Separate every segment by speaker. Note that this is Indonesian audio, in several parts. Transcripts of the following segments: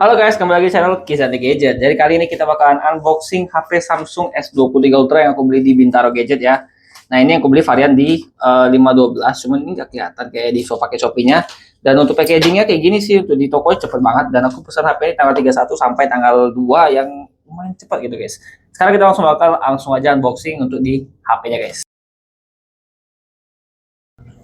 Speaker 1: Halo guys, kembali lagi di channel Kisah Gadget. Jadi kali ini kita bakalan unboxing HP Samsung S23 Ultra yang aku beli di Bintaro Gadget ya. Nah ini yang aku beli varian di 512, cuman ini nggak kelihatan kayak di pakai Shopee-nya. Dan untuk packagingnya kayak gini sih, untuk di toko cepet banget. Dan aku pesan HP ini tanggal 31 sampai tanggal 2 yang lumayan cepat gitu guys. Sekarang kita langsung aja unboxing untuk di HP-nya guys.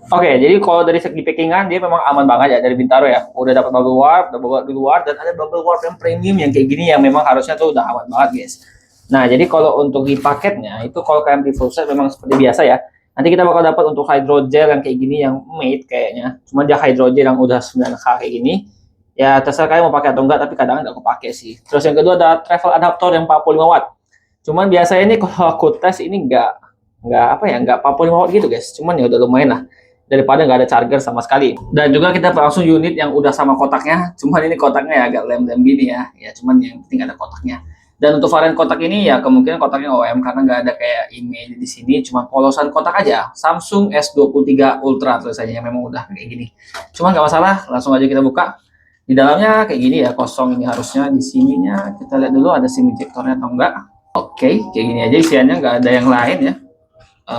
Speaker 1: Oke, jadi kalau dari segi packingan dia memang aman banget ya dari Bintaro ya. Udah dapat bubble wrap, udah bubble luar dan ada bubble wrap yang premium yang kayak gini yang memang harusnya tuh udah aman banget guys. Nah, jadi kalau untuk di paketnya itu kalau kalian beli full set memang seperti biasa ya. Nanti kita bakal dapat untuk hydrogel yang kayak gini yang made kayaknya. Cuma dia hydrogel yang udah 9K kayak gini. Ya terserah kalian mau pakai atau enggak, tapi kadang nggak aku pakai sih. Terus yang kedua ada travel adapter yang 45 watt. Cuman biasanya ini kalau aku tes ini nggak apa ya, nggak 45 watt gitu guys. Cuman ya udah lumayan lah daripada nggak ada charger sama sekali. Dan juga kita langsung unit yang udah sama kotaknya, cuman ini kotaknya ya agak lem-lem gini ya cuman yang penting ada kotaknya. Dan untuk varian kotak ini ya kemungkinan kotaknya OEM karena nggak ada kayak email di sini, cuma polosan kotak aja. Samsung S23 Ultra tulisannya memang udah kayak gini. Cuman nggak masalah, langsung aja kita buka. Di dalamnya kayak gini ya, kosong ini harusnya. Di sininya kita lihat dulu ada SIM ejectornya atau enggak. Oke, kayak gini aja isiannya, nggak ada yang lain ya.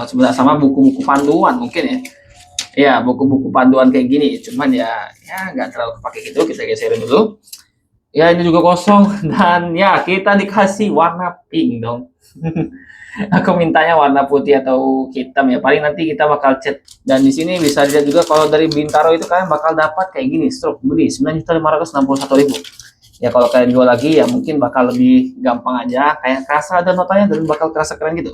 Speaker 1: Sebenarnya sama buku-buku panduan mungkin ya. Ya buku-buku panduan kayak gini, cuman ya nggak terlalu kepake gitu. Kita geserin dulu ya, ini juga kosong. Dan ya kita dikasih warna pink dong. Aku mintanya warna putih atau hitam ya, paling nanti kita bakal cat. Dan di sini bisa dilihat juga kalau dari Bintaro itu kalian bakal dapat kayak gini stroke beli 9.561.000. Ya kalau kalian jual lagi ya mungkin bakal lebih gampang aja, kayak kerasa ada notanya dan bakal kerasa keren gitu.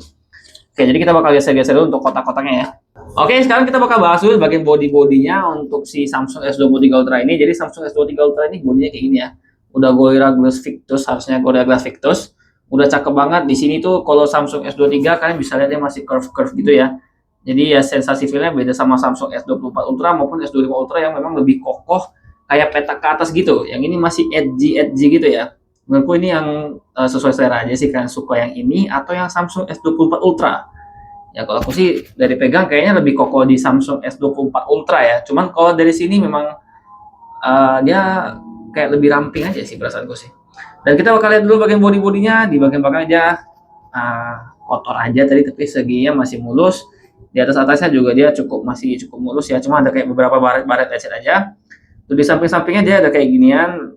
Speaker 1: Oke, jadi kita bakal geser-geser dulu untuk kotak-kotaknya ya. Oke, sekarang kita bakal bahas dulu bagian body-bodinya untuk si Samsung S23 Ultra ini. Jadi Samsung S23 Ultra ini bodinya kayak gini ya. Udah Gorilla Glass Victus, harusnya Gorilla Glass Victus. Udah cakep banget. Di sini tuh kalau Samsung S23 kalian bisa lihat dia masih curve-curve gitu ya. Jadi ya sensasi feelnya beda sama Samsung S24 Ultra maupun S25 Ultra yang memang lebih kokoh kayak petak ke atas gitu. Yang ini masih edgy gitu ya. Menurutku ini yang sesuai selera aja sih, kalian suka yang ini atau yang Samsung S24 Ultra. Ya kalau aku sih dari pegang kayaknya lebih kokoh di Samsung S24 Ultra ya. Cuman kalau dari sini memang dia kayak lebih ramping aja sih perasaanku sih. Dan kita bakal lihat dulu bagian body-bodinya. Di bagian belakang aja kotor aja tadi, tapi seginya masih mulus. Di atasnya juga dia masih cukup mulus ya. Cuma ada kayak beberapa baret lecet aja. Tuh di samping-sampingnya dia ada kayak ginian.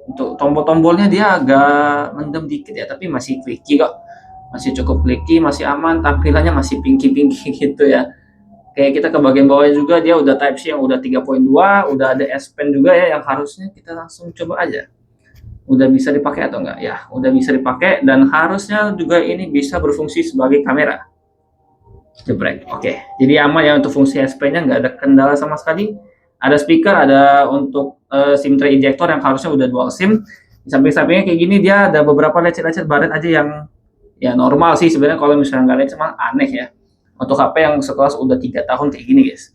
Speaker 1: Untuk tombol-tombolnya dia agak mendem dikit ya, tapi masih clicky kok. Masih cukup clicky, masih aman, tampilannya masih pinky gitu ya. Kayak kita ke bagian bawahnya juga dia udah Type-C yang udah 3.2, udah ada S Pen juga ya, yang harusnya kita langsung coba aja. Udah bisa dipakai atau enggak? Ya, udah bisa dipakai dan harusnya juga ini bisa berfungsi sebagai kamera. Jebrek. Oke. Jadi aman ya untuk fungsi S Pen-nya, nggak ada kendala sama sekali. Ada speaker, ada untuk SIM tray ejector yang harusnya udah dual SIM. Di samping-sampingnya kayak gini dia ada beberapa lecet-lecet baret aja yang ya normal sih sebenarnya, kalau misalnya nggak lecet mah aneh ya. Untuk HP yang sekelas udah 3 tahun kayak gini guys.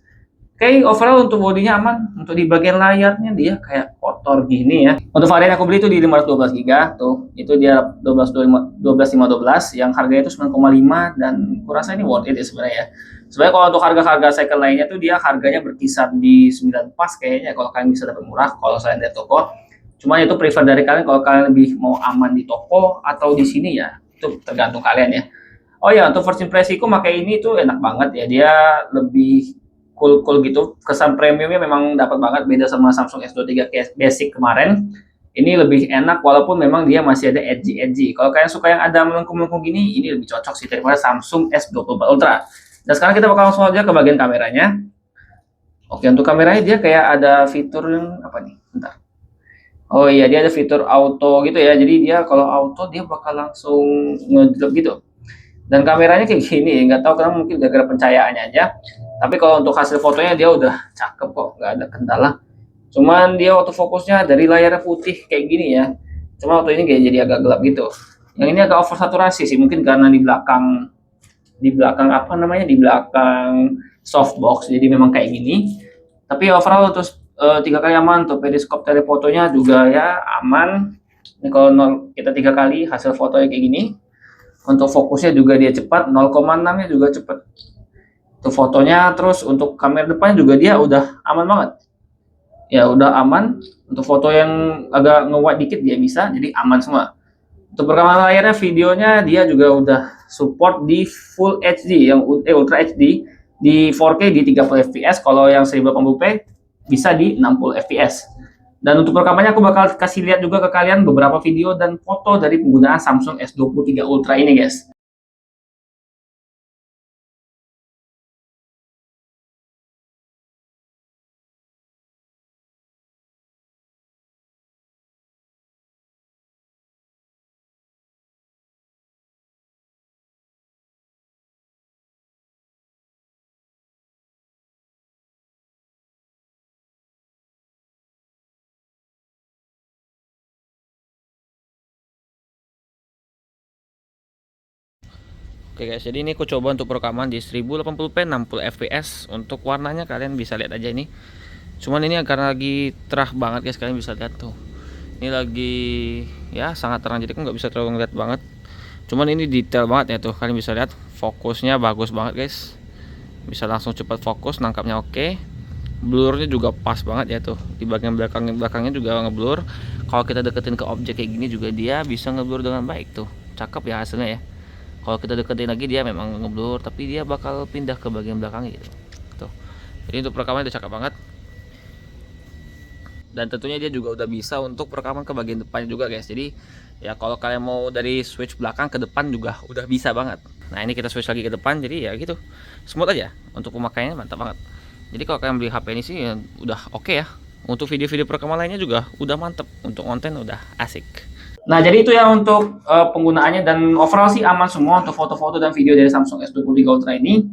Speaker 1: Oke, overall untuk bodinya aman. Untuk di bagian layarnya dia kayak kotor gini ya. Untuk varian aku beli itu di 512 GB tuh. Itu dia 12512 yang harganya itu 9,5 dan kurasa ini worth it ya sebenarnya ya. Sebenarnya kalau untuk harga-harga second lainnya tuh dia harganya berkisar di 9 pas kayaknya kalau kalian bisa dapat murah kalau saya dari toko. Cuma itu prefer dari kalian kalau kalian lebih mau aman di toko atau di sini ya. Itu tergantung kalian ya. Oh ya, untuk first impresiku pakai ini tuh enak banget ya. Dia lebih cool gitu. Kesan premiumnya memang dapat banget, beda sama Samsung S23 basic kemarin. Ini lebih enak walaupun memang dia masih ada edgy. Kalau kalian suka yang ada melengkung-melengkung gini, ini lebih cocok sih daripada Samsung S24 Ultra. Dan sekarang kita bakal langsung aja ke bagian kameranya. Oke, untuk kameranya dia kayak ada fitur yang apa nih? Bentar. Oh iya, dia ada fitur auto gitu ya. Jadi dia kalau auto dia bakal langsung ngedrop gitu. Dan kameranya kayak gini, nggak tahu kenapa, mungkin gara-gara pencahayaannya aja. Tapi kalau untuk hasil fotonya dia udah cakep kok, nggak ada kendala. Cuman dia autofokusnya dari layarnya putih kayak gini ya. Cuma waktu ini kayak jadi agak gelap gitu. Yang ini agak oversaturasi sih, mungkin karena di belakang apa namanya, di belakang softbox jadi memang kayak gini. Tapi overall untuk 3 kali aman. Untuk periskop telefotonya juga ya aman. Ini kalau kita 3 kali hasil fotonya kayak gini. Untuk fokusnya juga dia cepat, 0,6 nya juga cepat. Untuk fotonya, terus untuk kamera depan juga dia udah aman banget. ya udah aman. Untuk foto yang agak nge-wide dikit dia bisa, jadi aman semua. Untuk perkembangan layarnya, videonya dia juga udah support di Full HD yang Ultra HD di 4K di 30 fps. Kalau yang 1080p bisa di 60 fps. Dan untuk rekamannya aku bakal kasih lihat juga ke kalian beberapa video dan foto dari penggunaan Samsung S23 Ultra ini, guys. Oke guys, jadi ini aku coba untuk perekaman di 1080p 60 fps. Untuk warnanya kalian bisa lihat aja ini. Cuman ini karena lagi terang banget guys, kalian bisa lihat tuh. Ini lagi ya sangat terang, jadi aku nggak bisa terlalu ngeliat banget. Cuman ini detail banget ya tuh, kalian bisa lihat fokusnya bagus banget guys. Bisa langsung cepat fokus, nangkapnya oke. Blurnya juga pas banget ya tuh. Di bagian belakangnya juga ngeblur. Kalau kita deketin ke objek kayak gini juga dia bisa ngeblur dengan baik tuh. Cakep ya hasilnya ya. Kalau kita deketin lagi dia memang ngeblur, tapi dia bakal pindah ke bagian belakang gitu. Tuh. Jadi untuk perekaman udah cakep banget. Dan tentunya dia juga udah bisa untuk perekaman ke bagian depan juga guys. Jadi ya kalau kalian mau dari switch belakang ke depan juga udah bisa banget. Nah ini kita switch lagi ke depan, jadi ya gitu smooth aja. Untuk pemakaiannya mantap banget. Jadi kalau kalian beli HP ini sih ya udah oke ya. Untuk video-video perekaman lainnya juga udah mantep. Untuk konten udah asik. Nah, jadi itu ya untuk penggunaannya, dan overall sih aman semua untuk foto-foto dan video dari Samsung S23 Ultra ini.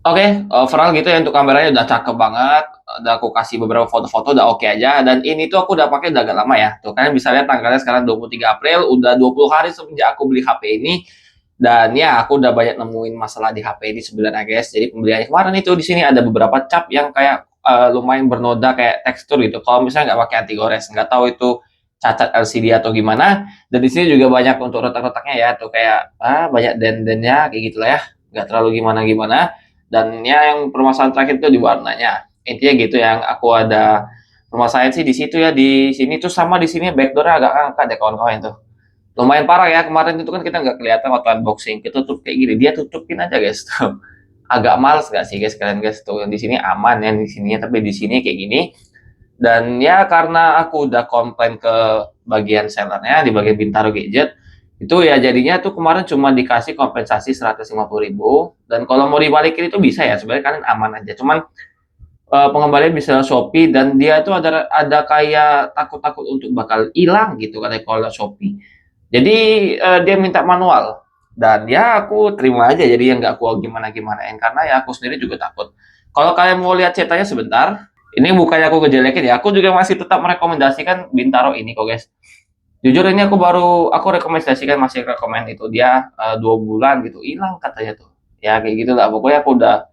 Speaker 1: Oke, overall gitu ya, untuk kameranya udah cakep banget. Udah aku kasih beberapa foto-foto udah oke aja. Dan ini tuh aku udah pakai udah agak lama ya. Tuh kalian bisa lihat tanggalnya sekarang 23 April, udah 20 hari semenjak aku beli HP ini. Dan ya aku udah banyak nemuin masalah di HP ini sebenarnya guys. Jadi pembeliannya kemarin itu di sini ada beberapa cap yang kayak lumayan bernoda kayak tekstur gitu. Kalau misalnya nggak pakai anti gores, nggak tahu itu cacat LCD atau gimana. Dan di sini juga banyak untuk retak-retaknya ya. Tuh kayak banyak den-dennya kayak gitulah ya. Nggak terlalu gimana-gimana. Dan ya yang permasalahan terakhir itu di warnanya. Intinya gitu yang aku ada permasalahan sih di situ ya. Di sini tuh sama di sini backdoornya agak angkat deh kawan-kawan tuh. Lumayan parah ya, kemarin itu kan kita nggak kelihatan waktu unboxing, kita tutup kayak gini, dia tutupin aja guys tuh. Agak males nggak sih guys kalian guys tuh, yang di sini aman ya di sini, tapi di sini kayak gini. Dan ya karena aku udah komplain ke bagian sellernya di bagian Bintaro Gadget, itu ya jadinya tuh kemarin cuma dikasih kompensasi 150.000. Dan kalau mau dibalikin itu bisa ya, sebenarnya kalian aman aja, cuman pengembalian bisa Shopee, dan dia tuh ada kayak takut-takut untuk bakal hilang gitu katanya kalau Shopee. Jadi dia minta manual, dan ya aku terima aja, jadi yang nggak aku gimana gimanain karena ya aku sendiri juga takut. Kalau kalian mau lihat ceritanya sebentar, ini bukannya aku ngejelekin ya, aku juga masih tetap merekomendasikan Bintaro ini kok guys. Jujur ini aku rekomendasikan, masih rekomend itu dia 2 bulan gitu hilang katanya tuh. Ya kayak gitu lah, pokoknya aku udah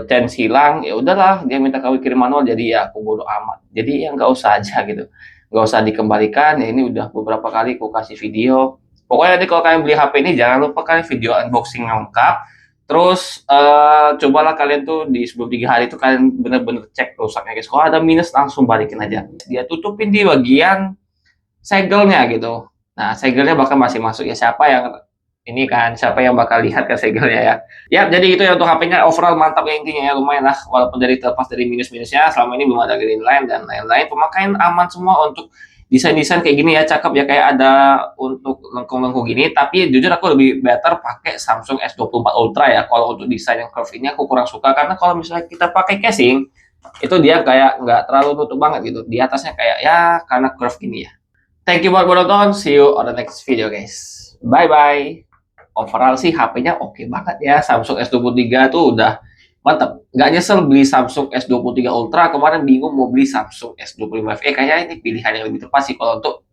Speaker 1: chance hilang, ya udahlah dia minta kami kirim manual, jadi ya aku bodo amat. Jadi ya nggak usah aja gitu, nggak usah dikembalikan. Ya ini udah beberapa kali aku kasih video. Pokoknya nanti kalau kalian beli HP ini jangan lupa kalian video unboxing lengkap. Terus cobalah kalian tuh di sebelum 3 hari itu kalian bener-bener cek rusaknya guys. Kalau ada minus langsung balikin aja. Dia tutupin di bagian segelnya gitu. Nah, segelnya bahkan masih masuk ya, siapa yang bakal lihat ke segelnya ya. Ya, jadi itu ya untuk HP-nya, overall mantap ya intinya ya, lumayan lah walaupun dari terlepas dari minus-minusnya, selama ini belum ada green line dan lain-lain. Pemakaian aman semua untuk desain-desain kayak gini ya, cakep ya, kayak ada untuk lengkung-lengkung gini. Tapi jujur aku lebih better pakai Samsung S24 Ultra ya. Kalau untuk desain yang curve ini aku kurang suka, karena kalau misalnya kita pakai casing itu dia kayak nggak terlalu nutup banget gitu. Di atasnya kayak ya karena curve gini ya. Thank you buat nonton. See you on the next video guys. Bye bye. Overall sih HP-nya oke banget ya. Samsung S23 tuh udah mantap. Nggak nyesel beli Samsung S23 Ultra. Kemarin bingung mau beli Samsung S25 FE. Kayaknya ini pilihan yang lebih tepat sih kalau untuk